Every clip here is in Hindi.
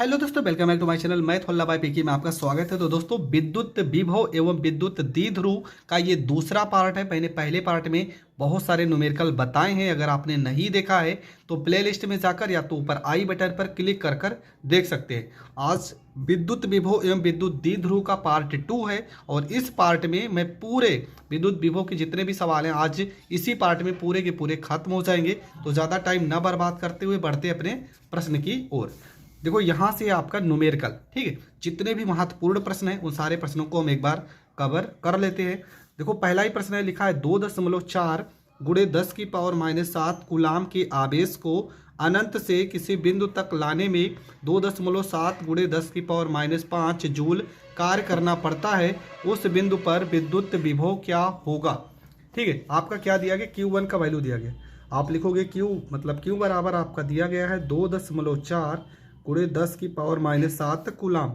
हेलो दोस्तों, welcome back to my channel. मैं थोल्ला भाई पीकी में आपका स्वागत है। तो दोस्तों, विद्युत विभव एवं विद्युत द्विध्रुव का ये दूसरा पार्ट है। मैंने पहले पार्ट में बहुत सारे न्यूमेरिकल बताए हैं। अगर आपने नहीं देखा है तो प्लेलिस्ट में जाकर या तो ऊपर आई बटन पर क्लिक कर कर देख सकते हैं। आज विद्युत विभव एवं विद्युत द्विध्रुव का पार्ट 2 है और इस पार्ट में मैं पूरे विद्युत विभव के जितने भी सवाल हैं आज इसी पार्ट में पूरे के पूरे खत्म हो जाएंगे। तो ज़्यादा टाइम न बर्बाद करते हुए बढ़ते अपने प्रश्न की ओर। देखो, यहाँ से आपका न्यूमेरिकल, ठीक है, जितने भी महत्वपूर्ण प्रश्न हैं उन सारे प्रश्नों को हम एक बार कवर कर लेते हैं। देखो, पहला ही प्रश्न है, लिखा है 2.4 गुणे 10 की पावर -7 कूलाम के आवेश को अनंत से किसी बिंदु तक लाने में 2.7 गुणे 10 की पावर -5 जूल कार्य करना पड़ता है। उस बिंदु पर विद्युत विभव क्या होगा। ठीक है, आपका क्या दिया गया, Q1 का वैल्यू दिया गया। आप लिखोगे Q मतलब Q बराबर आपका दिया गया है 2.4 गुणे 10 की पावर -7 कूलाम,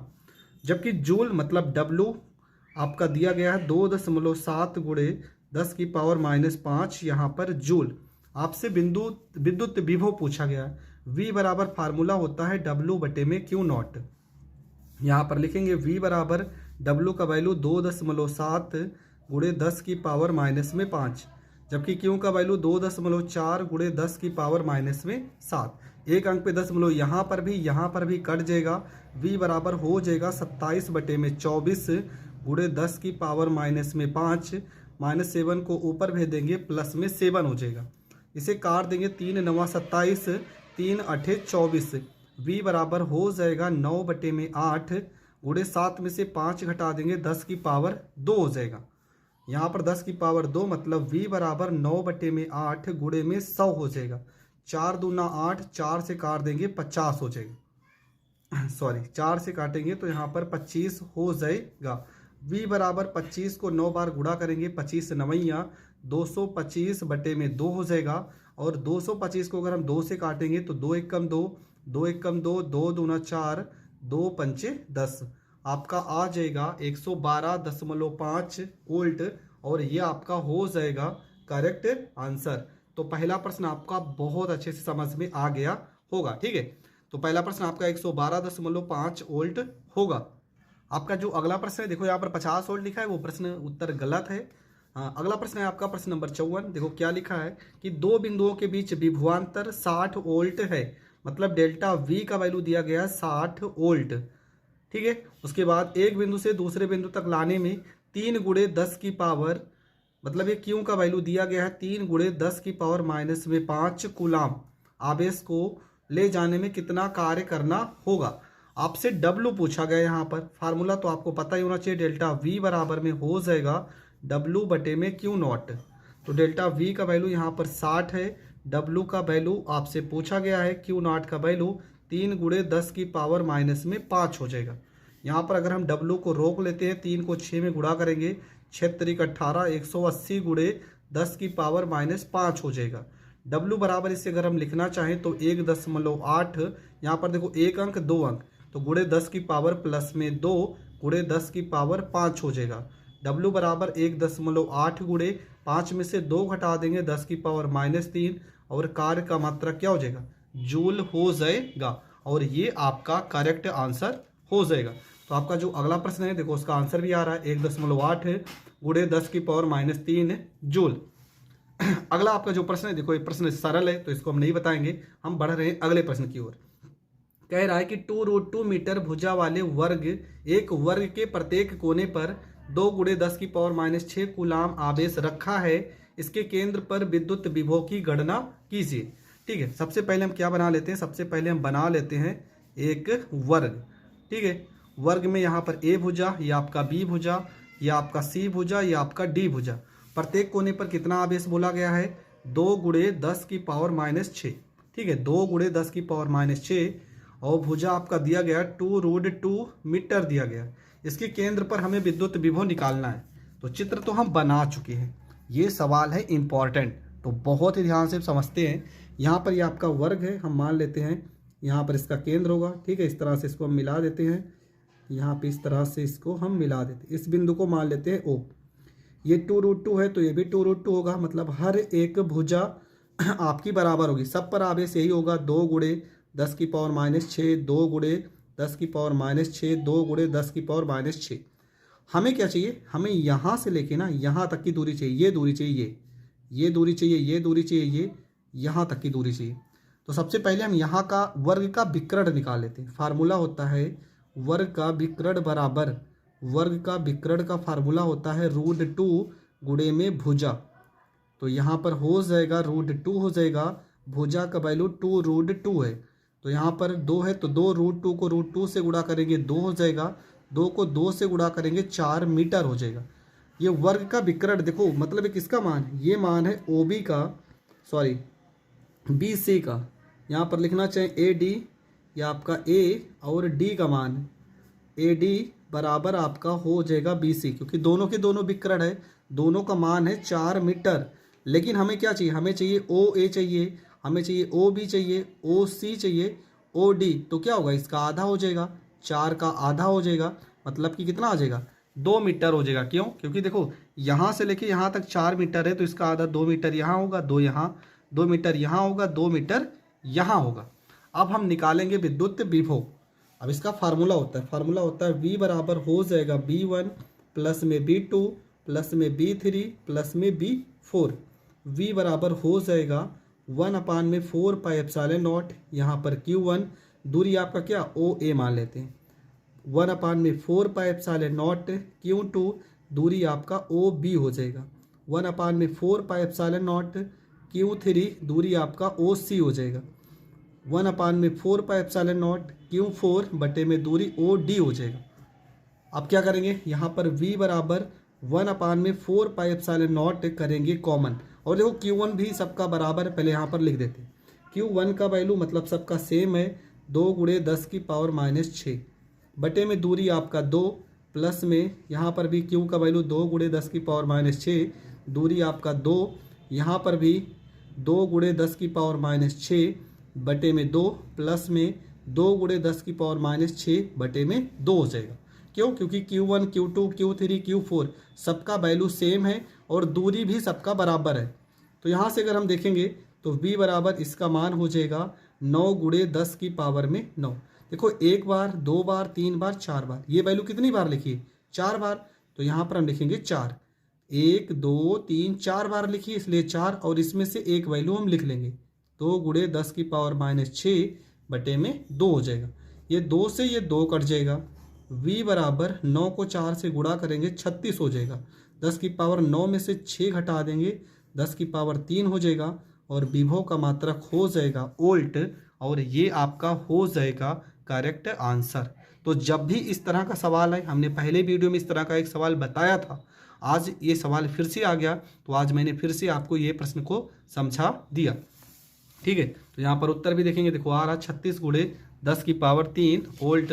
जबकि जूल मतलब W आपका दिया गया है 2.7 गुणे 10 की पावर -5 यहाँ पर जूल। आपसे विद्युत विभव पूछा गया है। V बराबर फार्मूला होता है W बटे में Q0। यहाँ पर लिखेंगे V बराबर W का वैल्यू 2.7 गुणे 10 की पावर -5, जबकि Q का वैल्यू 2.4 गुणे 10 की पावर -7। एक अंक पे 10 यहाँ पर भी कट जाएगा। V बराबर हो जाएगा 27 बटे में 24 गुणे 10 की पावर -5। -7 को ऊपर भेज देंगे, प्लस में 7 हो जाएगा। इसे काट देंगे, 3 9 27, 3 8 24। V बराबर हो जाएगा 9 बटे में 8 गुणे 7 में से 5 घटा देंगे, 10 की पावर 2 हो जाएगा। यहाँ पर 10 की पावर 2 मतलब V बराबर 9 बटे में 8 गुणे में 100 हो जाएगा। 4 दूना 8, 4 से काट देंगे 50 हो जाएगा। सॉरी, 4 से काटेंगे तो यहाँ पर 25 हो जाएगा। V बराबर 25 को 9 बार गुणा करेंगे, 25 9 225 बटे में 2 हो जाएगा। और 225 को अगर हम 2 से काटेंगे तो 2 1 कम 2, 2 1 कम 2, 2 दूना 4, 2 पंचे 10। आपका आ जाएगा 112.5 वोल्ट और ये आपका हो जाएगा करेक्ट आंसर। तो पहला प्रश्न आपका बहुत अच्छे से समझ में आ गया होगा। ठीक है, तो पहला प्रश्न आपका 112.5 वोल्ट होगा। आपका जो अगला प्रश्न है, देखो यहाँ पर 50 वोल्ट लिखा है, वो प्रश्न उत्तर गलत है। हाँ, अगला प्रश्न है आपका प्रश्न नंबर 54। देखो क्या लिखा है कि दो बिंदुओं के बीच विभवांतर 60 वोल्ट है, मतलब डेल्टा V का वैल्यू दिया गया है 60 वोल्ट। ठीक है, उसके बाद एक बिंदु से दूसरे बिंदु तक लाने में 3 गुणे 10 की पावर, मतलब ये Q का वैल्यू दिया गया है 3 गुणे 10 की पावर -5 कूलाम आवेश को ले जाने में कितना कार्य करना होगा। आपसे W पूछा गया। यहाँ पर फार्मूला तो आपको पता ही होना चाहिए, डेल्टा V बराबर में हो जाएगा W बटे में Q0। तो डेल्टा V का वैल्यू यहाँ पर 60 है, W का वैल्यू आपसे पूछा गया है, Q0 का वैल्यू 3 गुणे 10 की पावर -5 हो जाएगा। यहाँ पर अगर हम W को रोक लेते हैं, 3 को 6 में गुणा करेंगे, 6 3 18, 180 गुणे 10 की पावर -5 हो जाएगा। W बराबर इसे अगर हम लिखना चाहें तो 1.8, यहाँ पर देखो एक अंक 2 अंक, तो गुणे 10 की पावर प्लस में 2 गुणे 10 की पावर 5 हो जाएगा। W बराबर 1.8 गुणे 5 में से 2 घटा देंगे, 10 की पावर -3, और कार्य का मात्रा क्या हो जाएगा, जूल हो जाएगा। और ये आपका करेक्ट आंसर हो जाएगा। तो आपका जो अगला प्रश्न है, देखो उसका आंसर भी आ रहा है 1.8 गुणे 10 की पावर -3 जूल। अगला आपका जो प्रश्न है, देखो ये प्रश्न सरल है तो इसको हम नहीं बताएंगे। हम बढ़ रहे हैं अगले प्रश्न की ओर। कह रहा है कि 2√2 मीटर भुजा वाले एक वर्ग के प्रत्येक कोने पर 2 गुणे 10 की पावर -6 कूलाम आवेश रखा है। इसके केंद्र पर विद्युत विभव की गणना कीजिए। ठीक है, सबसे पहले हम क्या बना लेते हैं, सबसे पहले हम बना लेते हैं एक वर्ग। ठीक है, वर्ग में यहाँ पर A भुजा, ये आपका B भुजा, ये आपका C भुजा, ये आपका D भुजा। प्रत्येक कोने पर कितना आवेश बोला गया है, 2 गुणे 10 की पावर -6। ठीक है, 2 गुणे 10 की पावर -6, और भुजा आपका दिया गया 2√2 मीटर दिया गया। इसके केंद्र पर हमें विद्युत विभव निकालना है। तो चित्र तो हम बना चुके हैं, ये सवाल है इंपॉर्टेंट, तो बहुत ही ध्यान से समझते हैं। यहाँ पर ये आपका वर्ग है, हम मान लेते हैं यहाँ पर इसका केंद्र होगा। ठीक है, इस तरह से इसको हम मिला देते हैं, यहाँ पे इस तरह से इसको हम मिला देते हैं। इस बिंदु को मान लेते हैं O। ये 2√2 है तो ये भी 2√2 होगा, मतलब हर एक भुजा आपकी बराबर होगी, सब पर आवेश यही होगा। 2 गुणे 10 की पावर -6, 2 गुणे 10⁻⁶, 2 × 10⁻⁶। हमें क्या चाहिए, हमें यहाँ से लेके ना यहाँ तक की दूरी चाहिए, ये दूरी चाहिए, ये दूरी चाहिए, ये दूरी चाहिए, ये यहाँ तक की दूरी चाहिए। तो सबसे पहले हम यहाँ का वर्ग का विकर्ण निकाल लेते हैं। फार्मूला होता है वर्ग का विकर्ण बराबर, वर्ग का विकर्ण का फार्मूला होता है √2 गुणे में भुजा। तो यहाँ पर हो जाएगा √2 हो जाएगा, भुजा का वैल्यू 2√2 है। तो यहाँ पर 2 है तो 2 √2 को √2 से गुणा करेंगे 2 हो जाएगा, 2 को 2 से गुणा करेंगे 4 मीटर हो जाएगा। ये वर्ग का विकर्ण देखो, मतलब किसका मान है, ये मान है OB का, सॉरी BC का। यहाँ पर लिखना चाहिए AD, या आपका A और D का मान है। AD बराबर आपका हो जाएगा BC, क्योंकि दोनों के दोनों विकर्ण है, दोनों का मान है 4 मीटर। लेकिन हमें क्या चाहिए, हमें चाहिए OA चाहिए, हमें चाहिए OB चाहिए, OC चाहिए, OD। तो क्या होगा, इसका आधा हो जाएगा, 4 का आधा हो जाएगा, मतलब कि कितना आ जाएगा, 2 मीटर हो जाएगा। क्यों, क्योंकि देखो यहाँ से लेके यहाँ तक 4 मीटर है, तो इसका आधा 2 मीटर यहाँ होगा, 2 यहाँ, 2 मीटर यहाँ होगा, 2 मीटर यहाँ होगा। अब हम निकालेंगे विद्युत विभव। अब इसका फार्मूला होता है, फार्मूला होता है V बराबर हो जाएगा B1 प्लस में B2 प्लस में B3 प्लस में B4। V बराबर हो जाएगा 1/4 पाई एप्सिलॉन नॉट, यहाँ पर Q1 दूरी आपका क्या OA मान लेते हैं, 1/4 पाई एप्सिलॉन नॉट Q2 दूरी आपका OB हो जाएगा, 1/4 पाई एप्सिलॉन नॉट Q3 दूरी आपका OC हो जाएगा, 1/4 पाई एप्सिलॉन नॉट Q4 बटे में दूरी OD हो जाएगा। अब क्या करेंगे, यहाँ पर V बराबर 1/4 पाई एप्सिलॉन नॉट करेंगे कॉमन, और देखो Q1 भी सबका बराबर है, पहले यहाँ पर लिख देते हैं। Q1 का वैल्यू मतलब सबका सेम है, 2 × 10⁻⁶ बटे में दूरी आपका 2 प्लस में यहाँ पर भी Q का वैल्यू 2 × 10⁻⁶, दूरी आपका 2, यहाँ पर भी 2 × 10⁻⁶ बटे में 2 प्लस में 2 × 10⁻⁶ बटे में 2 हो जाएगा। क्यों, क्योंकि Q1 Q2 Q3 Q4 सबका वैल्यू सेम है और दूरी भी सबका बराबर है। तो यहाँ से अगर हम देखेंगे तो V बराबर इसका मान हो जाएगा 9 × 10⁻⁹। देखो 1 बार, 2 बार, 3 बार, 4 बार, ये वैल्यू कितनी बार लिखिए, 4 बार। तो यहाँ पर हम लिखेंगे 4, 1 2 3 4 बार लिखिए, इसलिए 4, और इसमें से एक वैल्यू हम लिख लेंगे, 2 × 10⁻⁶ बटे में 2 हो जाएगा। ये 2 से ये 2 कट जाएगा। V बराबर 9 को 4 से गुणा करेंगे 36 हो जाएगा, 10⁹ में से 6 घटा देंगे 10⁻³ हो जाएगा, और विभव का मात्रक हो जाएगा वोल्ट, और ये आपका हो जाएगा करेक्ट आंसर। तो जब भी इस तरह का सवाल है, हमने पहले वीडियो में इस तरह का एक सवाल बताया था, आज ये सवाल फिर से आ गया, तो आज मैंने फिर से आपको ये प्रश्न को समझा दिया। ठीक है, तो यहाँ पर उत्तर भी देखेंगे, देखो आ रहा 36 × 10⁻³ वोल्ट,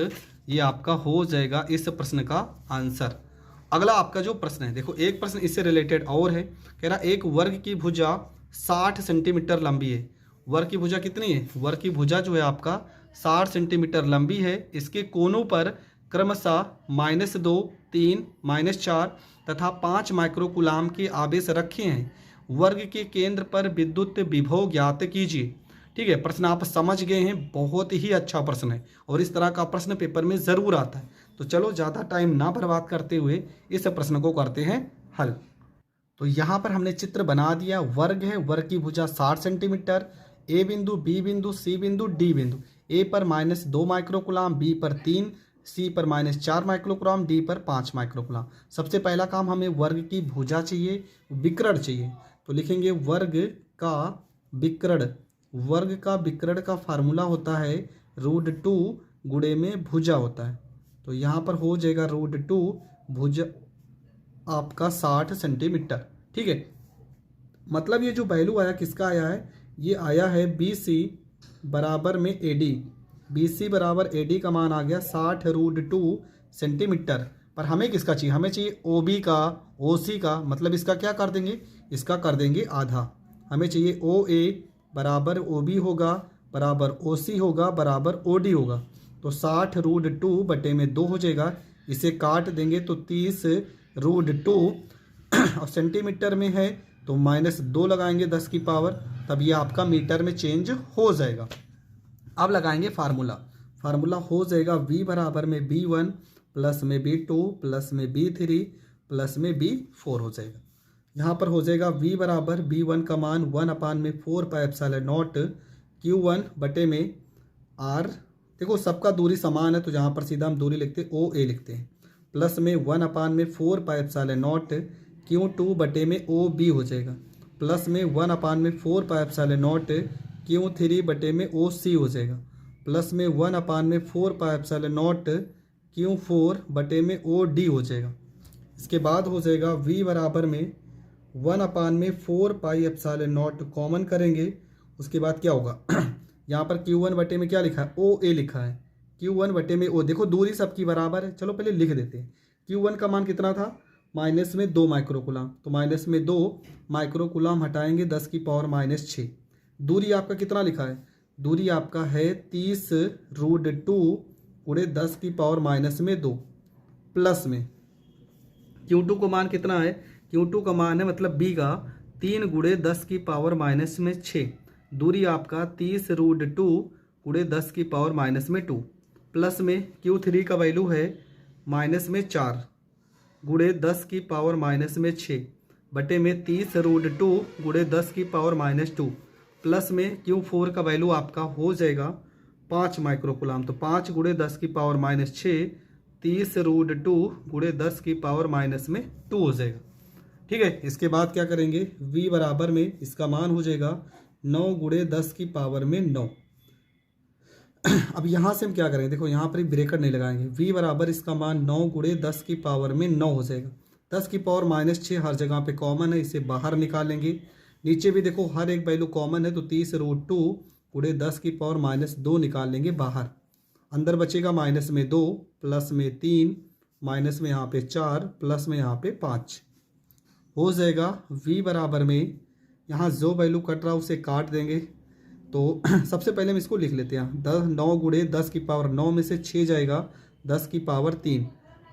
ये आपका हो जाएगा इस प्रश्न का आंसर। अगला आपका जो प्रश्न है, देखो एक प्रश्न इससे रिलेटेड और है, कह रहा एक वर्ग की भुजा 60 सेंटीमीटर लंबी है। वर्ग की भुजा कितनी है, वर्ग की भुजा जो है आपका 60 सेंटीमीटर लंबी है। इसके कोनों पर क्रमशः -2, 3, -4 तथा 5 माइक्रोकुलाम के आवेश रखे हैं। वर्ग के केंद्र पर विद्युत विभव ज्ञात कीजिए। ठीक है, प्रश्न आप समझ गए हैं, बहुत ही अच्छा प्रश्न है, और इस तरह का प्रश्न पेपर में ज़रूर आता है। तो चलो ज़्यादा टाइम ना बर्बाद करते हुए इस प्रश्न को करते हैं हल। तो यहाँ पर हमने चित्र बना दिया, वर्ग है, वर्ग की भुजा 60 सेंटीमीटर, A बिंदु, B बिंदु, C बिंदु, D बिंदु, A पर -2 माइक्रोकुलाम, B पर 3, C पर -4 माइक्रोकुलाम, D पर 5 माइक्रोकुलाम। सबसे पहला काम, हमें वर्ग की भुजा चाहिए, विकर्ण चाहिए। तो लिखेंगे वर्ग का विकर्ण, वर्ग का विकर्ण का फार्मूला होता है √2 गुणे में भुजा होता है। तो यहाँ पर हो जाएगा √2 भुजा आपका 60 सेंटीमीटर। ठीक है, मतलब ये जो वैल्यू आया किसका आया है, ये आया है BC बराबर में AD। BC बराबर AD का मान आ गया 60 √2 सेंटीमीटर। पर हमें किसका चाहिए, हमें चाहिए OB का, OC का, मतलब इसका क्या कर देंगे, इसका कर देंगे आधा। हमें चाहिए OA बराबर OB होगा बराबर OC होगा बराबर OD होगा। तो 60 √2 बटे में 2 हो जाएगा, इसे काट देंगे तो 30 √2, और सेंटीमीटर में है तो -2 लगाएंगे 10 की पावर, तब ये आपका मीटर में चेंज हो जाएगा। अब लगाएंगे फार्मूला। फार्मूला हो जाएगा V बराबर में B1 प्लस में B2 प्लस में B3 प्लस में B4 हो जाएगा। यहाँ पर हो जाएगा V बराबर B1 का मान 1/4 Q1 बटे में R, देखो सबका दूरी समान है तो यहाँ पर सीधा हम दूरी लिखते हैं OA लिखते हैं, प्लस में 1/4 Q2 बटे में OB हो जाएगा, प्लस में 1/4 Q3 बटे में OC हो जाएगा, प्लस में 1/4 Q4 बटे में OD हो जाएगा। इसके बाद हो जाएगा V बराबर में 1/4 कॉमन करेंगे, उसके बाद क्या होगा यहाँ पर Q1 बटे में क्या लिखा है OA लिखा है, Q1 बटे में O, देखो दूरी सबकी बराबर है, चलो पहले लिख देते हैं। Q1 का मान कितना था -2 माइक्रोकुलाम, तो -2 माइक्रोकुलाम हटाएंगे 10⁻⁻6। दूरी आपका कितना लिखा है, दूरी आपका है 30√2 × 10⁻⁻2 प्लस में Q2 को मान कितना है, Q2 का मान है मतलब B का 3 × 10⁻⁻6, दूरी आपका 30√2 × 10⁻⁻2 प्लस में Q3 का वैल्यू है -4 × 10⁻⁻6 बटे में 30√2 × 10⁻⁻2 प्लस में Q4 का वैल्यू आपका हो जाएगा 5 माइक्रोकुलाम, तो 5 × 10⁻⁻6 30√2 × 10⁻⁻2 हो जाएगा। ठीक है, इसके बाद क्या करेंगे V बराबर में इसका मान हो जाएगा 9 × 10⁻9। अब यहाँ से हम क्या करेंगे, देखो यहाँ पर ब्रेकेट नहीं लगाएंगे, V बराबर इसका मान 9 × 10⁻9 हो जाएगा। 10⁻6 हर जगह पे कॉमन है, इसे बाहर निकालेंगे। नीचे भी देखो हर एक वैल्यू कॉमन है तो 30√2 × 10⁻2 निकाल लेंगे बाहर। अंदर बचेगा -2 प्लस में 3 माइनस में यहाँ पे 4 प्लस में यहाँ पे 5 हो जाएगा। V बराबर में यहाँ जो वैल्यू कट रहा है उसे काट देंगे, तो सबसे पहले हम इसको लिख लेते हैं। 9 × 10⁻9 में से 6 जाएगा 10⁻3,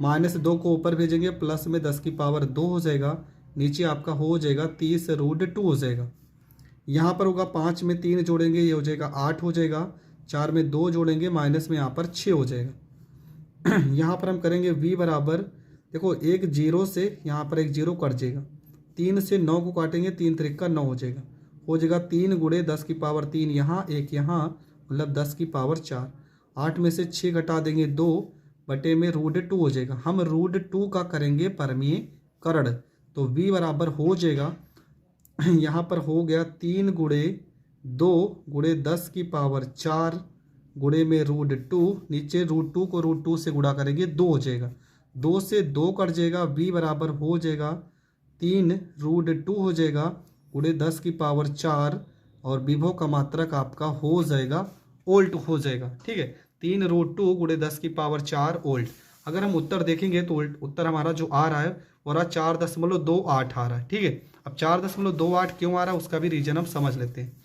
-2 को ऊपर भेजेंगे प्लस में 10⁻2 हो जाएगा, नीचे आपका हो जाएगा 30√2 हो जाएगा। यहाँ पर होगा 5 में 3 जोड़ेंगे ये हो जाएगा 8 हो जाएगा, 4 में 2 जोड़ेंगे माइनस में यहाँ पर 6 हो जाएगा। यहाँ पर हम करेंगे V बराबर, देखो एक 0 से यहाँ पर एक 0 कट जाएगा, 3 से 9 को काटेंगे 3 त्रिक 9 हो जाएगा, 3 × 10⁻3 यहाँ एक यहाँ मतलब 10⁻4। 8 में से 6 घटा देंगे 2 बटे में √2 हो जाएगा। हम √2 का करेंगे परमीकरण, तो V बराबर हो जाएगा यहाँ पर हो गया 3 × 2 × 10⁻4 गुणे में √2, नीचे √2 को √2 से गुणा करेंगे 2 हो जाएगा, 2 से 2 कट जाएगा। V बराबर हो जाएगा 3√2 हो जाएगा गुणे 10⁻4 और विभव का मात्रक आपका हो जाएगा वोल्ट हो जाएगा। ठीक है, 3√2 गुणे 10⁻4 वोल्ट। अगर हम उत्तर देखेंगे तो उत्तर हमारा जो आ रहा है वो रहा 4.28 आ रहा है। ठीक है, अब 4.28 क्यों आ रहा है उसका भी रीजन हम समझ लेते हैं।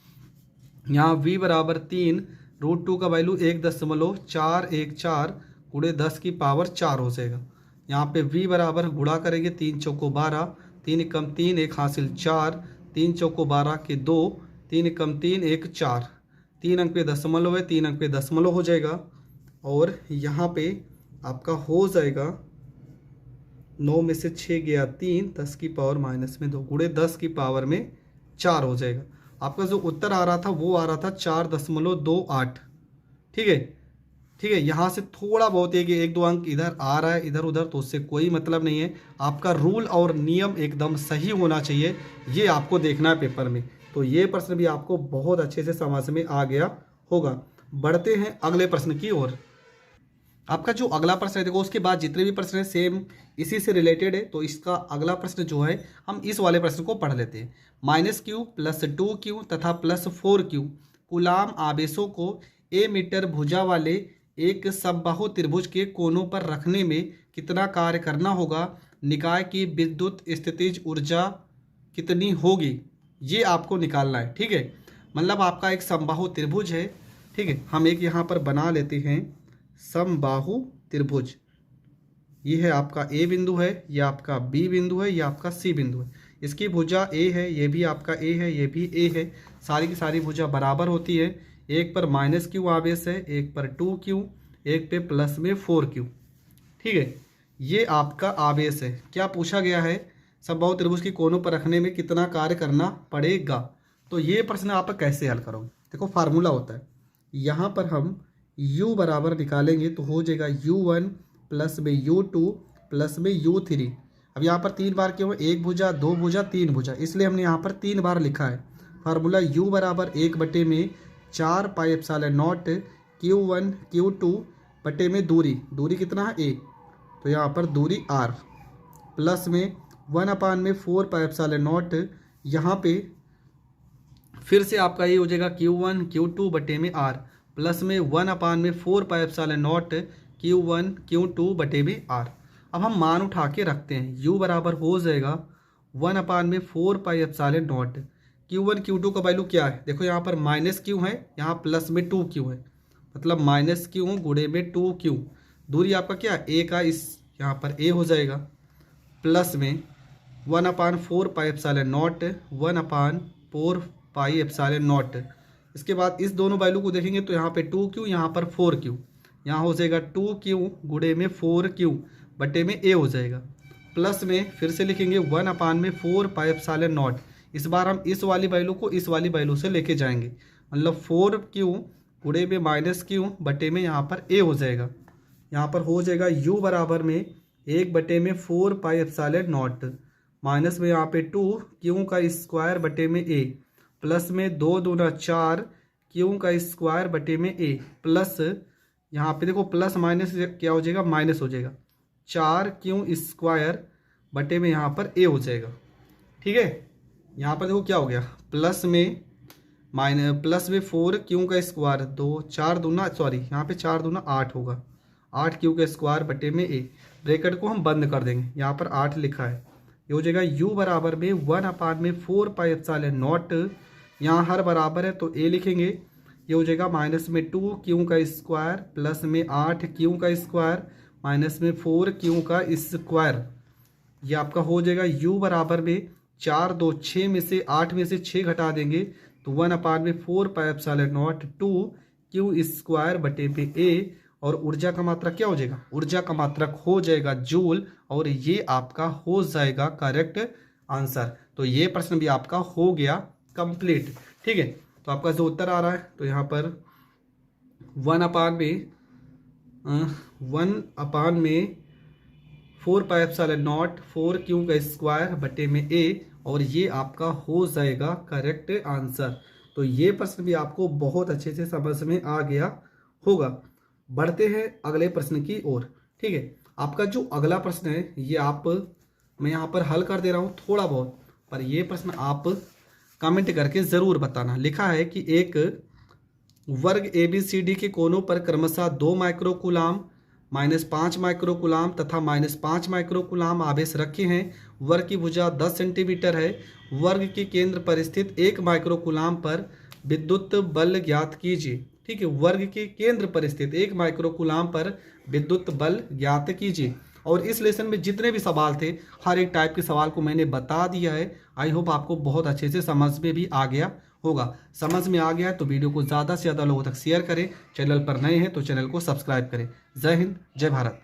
यहाँ V बराबर 3√2 का वैल्यू 1.414 गुणे 10⁻4 हो जाएगा। यहाँ पे V बराबर गुणा करेंगे 3 चौको 12, 3 कम 3 1 हासिल 4, 3 चौको 12 के 2, 3 कम 3 1 4, 3 अंक पे दशमलव है, 3 अंक पे दशमलव हो जाएगा और यहाँ पे आपका हो जाएगा 9 में से 6 गया 3, 10⁻⁻2 गुणे 10⁻4 हो जाएगा। आपका जो उत्तर आ रहा था वो आ रहा था 4.28। ठीक है, ठीक है, यहाँ से थोड़ा बहुत है कि 1-2 अंक इधर आ रहा है इधर उधर, तो उससे कोई मतलब नहीं है। आपका रूल और नियम एकदम सही होना चाहिए, ये आपको देखना है पेपर में। तो ये प्रश्न भी आपको बहुत अच्छे से समझ में आ गया होगा। बढ़ते हैं अगले प्रश्न की ओर। आपका जो अगला प्रश्न है देखो, उसके बाद जितने भी प्रश्न है सेम इसी से रिलेटेड है, तो इसका अगला प्रश्न जो है हम इस वाले प्रश्न को पढ़ लेते हैं। -Q + 2Q तथा +4Q कूलाम आवेशों को a मीटर भुजा वाले एक समबाहु त्रिभुज के कोनों पर रखने में कितना कार्य करना होगा, निकाय की विद्युत स्थितिज ऊर्जा कितनी होगी, ये आपको निकालना है। ठीक है, मतलब आपका एक समबाहु त्रिभुज है। ठीक है, हम एक यहाँ पर बना लेते हैं समबाहु त्रिभुज। ये है आपका A बिंदु है, ये आपका B बिंदु है, ये आपका C बिंदु है। इसकी भुजा A है, ये भी आपका A है, ये भी A है। सारी की सारी भुजा बराबर होती है। एक पर माइनस क्यू आवेश है, एक पर 2Q, एक पे प्लस में 4Q। ठीक है, ये आपका आवेश है। क्या पूछा गया है, समबाहु त्रिभुज की कोनों पर रखने में कितना कार्य करना पड़ेगा। तो ये प्रश्न आप कैसे हल करोगे। देखो फार्मूला होता है, यहाँ पर हम u बराबर निकालेंगे तो हो जाएगा u1 प्लस में u2 प्लस में u3। अब यहाँ पर 3 बार क्यों, 1 भुजा 2 भुजा 3 भुजा, इसलिए हमने यहाँ पर 3 बार लिखा है। फार्मूला u बराबर 1/4 pi epsilon not q1 q2 बटे में दूरी कितना है a, तो यहाँ पर दूरी r, प्लस में 1/4 पाई एप्सिलॉन नॉट, यहाँ पे फिर से आपका ये हो जाएगा q1 q2 बटे में r, प्लस में 1/4 pi epsilon not q1 q2 बटे में r। अब हम मान उठा के रखते हैं, u बराबर हो जाएगा 1/4 pi epsilon not q1 q2 का वैल्यू क्या है। देखो यहाँ पर माइनस क्यू है, यहाँ प्लस में 2Q है, मतलब माइनस क्यू गुणे में 2Q। दूरी आपका क्या है, a का, इस यहाँ पर a हो जाएगा, प्लस में 1/4 pi epsilon not 1/4 pi epsilon not. इसके बाद इस दोनों वैल्यू को देखेंगे तो यहाँ पे 2Q, यहाँ पर 4Q, यहाँ हो जाएगा 2Q गुणे में 4Q बटे में a हो जाएगा, प्लस में फिर से लिखेंगे 1/4 पाई एप्सिलॉन नॉट। इस बार हम इस वाली वैल्यू को इस वाली वैल्यू से लेके जाएंगे, मतलब 4Q गुणे में -Q बटे में यहाँ पर a हो जाएगा। यहाँ पर हो जाएगा u बराबर में 1/4 पाई एप्सिलॉन नॉट, माइनस में यहाँ पे 2Q का स्क्वायर बटे में a, प्लस में 2 दूना 4 Q का स्क्वायर बटे में a, प्लस यहाँ पे देखो प्लस माइनस क्या हो जाएगा, माइनस हो जाएगा, 4Q स्क्वायर बटे में यहाँ पर a हो जाएगा। ठीक है, यहाँ पर देखो क्या हो गया, प्लस में 4Q का स्क्वायर, 4 दूना 8 होगा, 8Q का स्क्वायर बटे में a। ब्रैकेट को हम बंद कर देंगे, यहाँ पर 8 लिखा है, ये हो जाएगा u बराबर में 1/4 पाई एप्सिलॉन नॉट, यहाँ हर बराबर है तो a लिखेंगे, ये हो जाएगा माइनस में 2Q का स्क्वायर प्लस में 8Q का स्क्वायर माइनस में 4Q का स्क्वायर। ये आपका हो जाएगा u बराबर में 4 2 6 में से 8 में से 6 घटा देंगे तो 1/4 pi epsilon not 2Q square बटे पे a। और ऊर्जा का मात्रक क्या हो जाएगा, ऊर्जा का मात्रक हो जाएगा जूल, और ये आपका हो जाएगा करेक्ट आंसर। तो ये प्रश्न भी आपका हो गया कंप्लीट। ठीक है, तो आपका जो उत्तर आ रहा है, तो यहाँ पर 1/4 पाई एप्सिलॉन नॉट 4Q का स्क्वायर बटे में a, और ये आपका हो जाएगा करेक्ट आंसर। तो ये प्रश्न भी आपको बहुत अच्छे से समझ में आ गया होगा। बढ़ते हैं अगले प्रश्न की ओर। ठीक है, आपका जो अगला प्रश्न है ये मैं यहाँ पर हल कर दे रहा हूँ थोड़ा बहुत, पर ये प्रश्न आप कमेंट करके ज़रूर बताना। लिखा है कि एक वर्ग ABCD के कोनों पर क्रमशः 2 माइक्रोकूलाम, -5 माइक्रोकूलाम तथा -5 माइक्रोकूलाम आवेश रखे हैं। वर्ग की भुजा 10 सेंटीमीटर है। वर्ग के केंद्र पर स्थित 1 माइक्रोकूलाम पर विद्युत बल ज्ञात कीजिए। ठीक है, वर्ग के केंद्र पर स्थित 1 माइक्रोकूलाम पर विद्युत बल ज्ञात कीजिए। और इस लेसन में जितने भी सवाल थे, हर एक टाइप के सवाल को मैंने बता दिया है। आई होप आपको बहुत अच्छे से समझ में भी आ गया होगा। समझ में आ गया है तो वीडियो को ज़्यादा से ज़्यादा लोगों तक शेयर करें। चैनल पर नए हैं तो चैनल को सब्सक्राइब करें। जय हिंद, जय भारत।